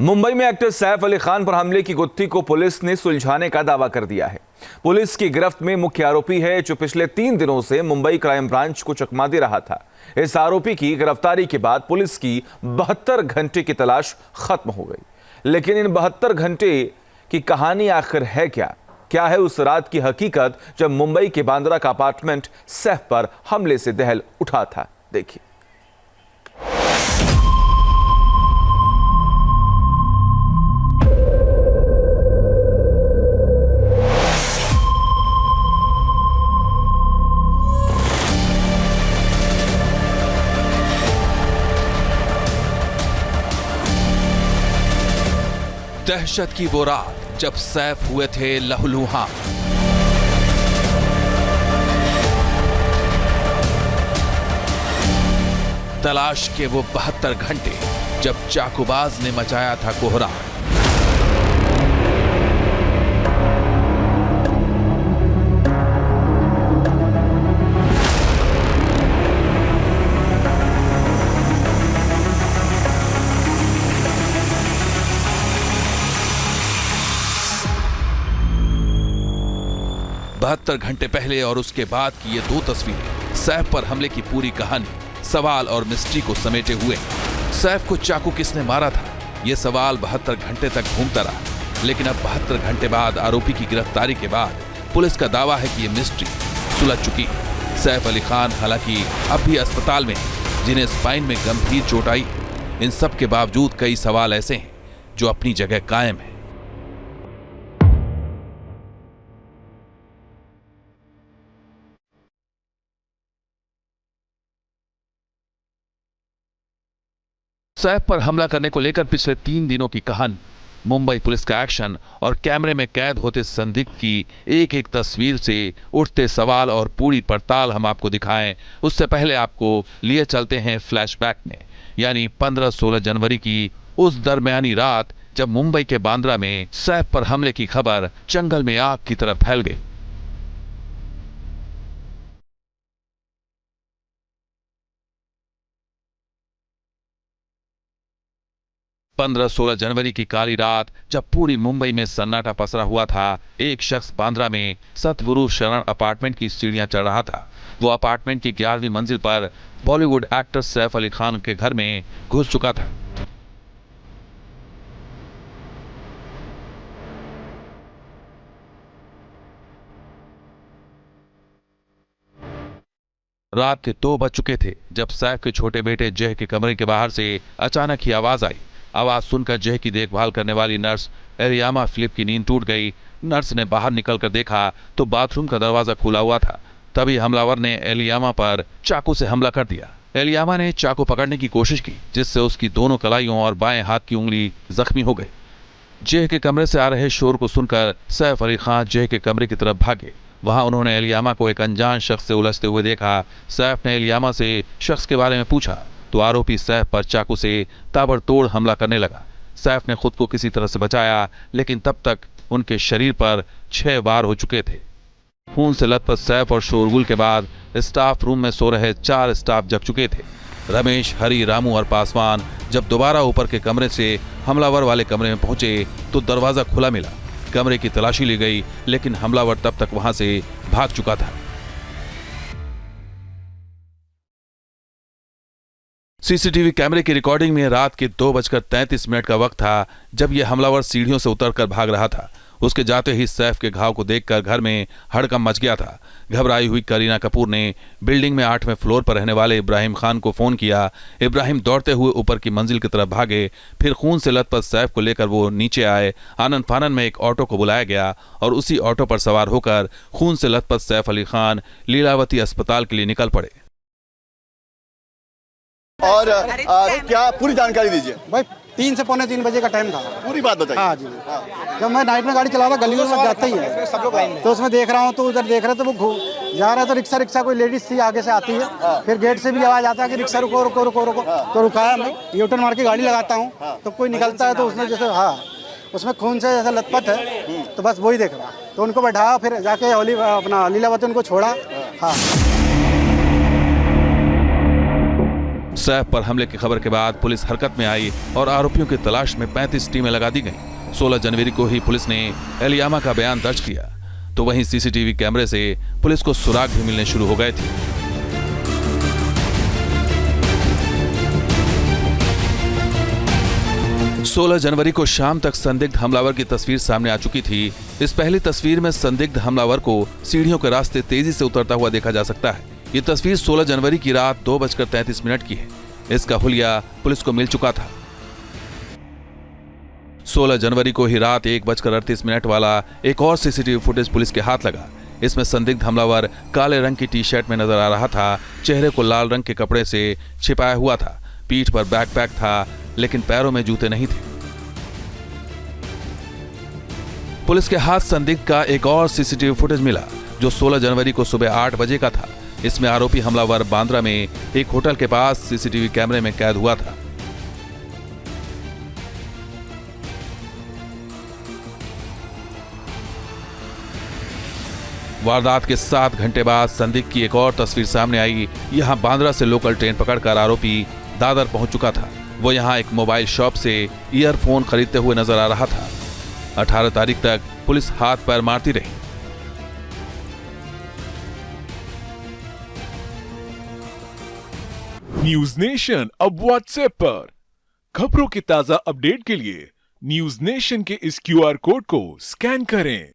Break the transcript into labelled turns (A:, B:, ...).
A: मुंबई में एक्टर सैफ अली खान पर हमले की गुत्थी को पुलिस ने सुलझाने का दावा कर दिया है। पुलिस की गिरफ्त में मुख्य आरोपी है जो पिछले 3 दिनों से मुंबई क्राइम ब्रांच को चकमा दे रहा था। इस आरोपी की गिरफ्तारी के बाद पुलिस की 72 घंटे की तलाश खत्म हो गई, लेकिन इन 72 घंटे की कहानी आखिर है क्या है उस रात की हकीकत जब मुंबई के बांद्रा का अपार्टमेंट सैफ पर हमले से दहल उठा था। देखिए।
B: दहशत की वो रात जब सैफ हुए थे लहूलुहान। तलाश के वो 72 घंटे जब चाकूबाज ने मचाया था कोहराम। बहत्तर घंटे पहले और उसके बाद की ये 2 तस्वीरें सैफ पर हमले की पूरी कहानी, सवाल और मिस्ट्री को समेटे हुए। सैफ को चाकू किसने मारा था, ये सवाल 72 घंटे तक घूमता रहा, लेकिन अब 72 घंटे बाद आरोपी की गिरफ्तारी के बाद पुलिस का दावा है कि ये मिस्ट्री सुलझ चुकी। सैफ अली खान हालांकि अब भी अस्पताल में, जिन्हें स्पाइन में गंभीर चोट आई। इन सब के बावजूद कई सवाल ऐसे हैं जो अपनी जगह कायम है। सैफ पर हमला करने को लेकर पिछले 3 दिनों की कहानी, मुंबई पुलिस का एक्शन और कैमरे में कैद होते संदिग्ध की एक एक तस्वीर से उठते सवाल और पूरी पड़ताल हम आपको दिखाएं, उससे पहले आपको लिए चलते हैं फ्लैशबैक में, यानी 15-16 जनवरी की उस दरमियानी रात जब मुंबई के बांद्रा में सैफ पर हमले की खबर जंगल में आग की तरह फैल गई। 15-16 जनवरी की काली रात जब पूरी मुंबई में सन्नाटा पसरा हुआ था, एक शख्स बांद्रा में सतगुरु शरण अपार्टमेंट की सीढ़ियां चढ़ रहा था। वो अपार्टमेंट की 11वीं मंजिल पर बॉलीवुड एक्टर सैफ अली खान के घर में घुस चुका था। रात के 2 बज चुके थे जब सैफ के छोटे बेटे जय के कमरे के बाहर से अचानक ही आवाज आई। आवाज सुनकर जय की देखभाल करने वाली नर्स एलियामा फिलिप की नींद टूट गई। नर्स ने बाहर निकलकर देखा तो बाथरूम का दरवाजा खुला हुआ था। तभी हमलावर ने एलियामा पर चाकू से हमला कर दिया। एलियामा ने चाकू पकड़ने की कोशिश की, जिससे उसकी दोनों कलाइयों और बाएं हाथ की उंगली जख्मी हो गई। जय के कमरे से आ रहे शोर को सुनकर सैफ अली खान जय के कमरे की तरफ भागे। वहां उन्होंने एलियामा को एक अनजान शख्स से उलझते हुए देखा। सैफ ने एलियामा से शख्स के बारे में पूछा तो आरोपी सैफ पर चाकू से ताबड़तोड़ हमला करने लगा। सैफ ने खुद को किसी तरह से बचाया, लेकिन तब तक उनके शरीर पर 6 वार हो चुके थे। खून से लथपथ सैफ और शोरगुल के बाद स्टाफ रूम में सो रहे 4 स्टाफ जग चुके थे। रमेश, हरी, रामू और पासवान जब दोबारा ऊपर के कमरे से हमलावर वाले कमरे में पहुंचे तो दरवाजा खुला मिला। कमरे की तलाशी ली गई, लेकिन हमलावर तब तक वहां से भाग चुका था। सीसीटीवी कैमरे की रिकॉर्डिंग में रात के 2:33 का वक्त था जब यह हमलावर सीढ़ियों से उतरकर भाग रहा था। उसके जाते ही सैफ के घाव को देखकर घर में हड़कंप मच गया था। घबराई हुई करीना कपूर ने बिल्डिंग में 8वें फ्लोर पर रहने वाले इब्राहिम खान को फोन किया। इब्राहिम दौड़ते हुए ऊपर की मंजिल की तरफ भागे। फिर खून से लथपथ सैफ को लेकर वो नीचे आए। आनन फानन में एक ऑटो को बुलाया गया और उसी ऑटो पर सवार होकर खून से लथपथ सैफ अली खान लीलावती अस्पताल के लिए निकल पड़े।
C: और क्या पूरी जानकारी दीजिए
D: भाई। 3 से पौने 3 बजे का टाइम था।
C: पूरी बात बताइए।
D: हाँ जी। जब मैं नाइट में गाड़ी चला रहा, गलियों में जाता ही है सब लोग लाइन में, तो उसमें देख रहा हूँ तो उधर देख रहे तो वो जा रहा है तो रिक्शा कोई लेडीज थी आगे से आती है। फिर गेट से भी आवाज आता है कि रिक्शा रुको रुको रुको रुको। तो रुकाया, मैं यूटर्न मार के गाड़ी लगाता हूँ तो कोई निकलता है तो उसने जैसे उसमें खून से जैसे लथपथ है तो बस वही देख रहा। तो उनको बैठाया, फिर जाके अपना लीलावती उनको छोड़ा। हाँ।
B: सैफ पर हमले की खबर के बाद पुलिस हरकत में आई और आरोपियों की तलाश में 35 टीमें लगा दी गईं। 16 जनवरी को ही पुलिस ने एलियामा का बयान दर्ज किया, तो वहीं सीसीटीवी कैमरे से पुलिस को सुराग भी मिलने शुरू हो गए थे। सोलह जनवरी को शाम तक संदिग्ध हमलावर की तस्वीर सामने आ चुकी थी। इस पहली तस्वीर में संदिग्ध हमलावर को सीढ़ियों के रास्ते तेजी से उतरता हुआ देखा जा सकता है। ये तस्वीर 16 जनवरी की रात 2:33 की है। इसका हुलिया पुलिस को मिल चुका था। 16 जनवरी को ही रात 1:38 वाला एक और सीसीटीवी फुटेज पुलिस के हाथ लगा। इसमें संदिग्ध हमलावर काले रंग की टी शर्ट में नजर आ रहा था। चेहरे को लाल रंग के कपड़े से छिपाया हुआ था। पीठ पर बैकपैक था, लेकिन पैरों में जूते नहीं थे। पुलिस के हाथ संदिग्ध का एक और सीसीटीवी फुटेज मिला, जो 16 जनवरी को सुबह 8 बजे का था। इसमें आरोपी हमलावर बांद्रा में एक होटल के पास सीसीटीवी कैमरे में कैद हुआ था। वारदात के 7 घंटे बाद संदिग्ध की एक और तस्वीर सामने आई। यहां बांद्रा से लोकल ट्रेन पकड़कर आरोपी दादर पहुंच चुका था। वो यहां एक मोबाइल शॉप से ईयरफोन खरीदते हुए नजर आ रहा था। 18 तारीख तक पुलिस हाथ पैर मारती रही।
E: न्यूज नेशन अब व्हाट्सएप पर खबरों के ताजा अपडेट के लिए न्यूज नेशन के इस QR कोड को स्कैन करें।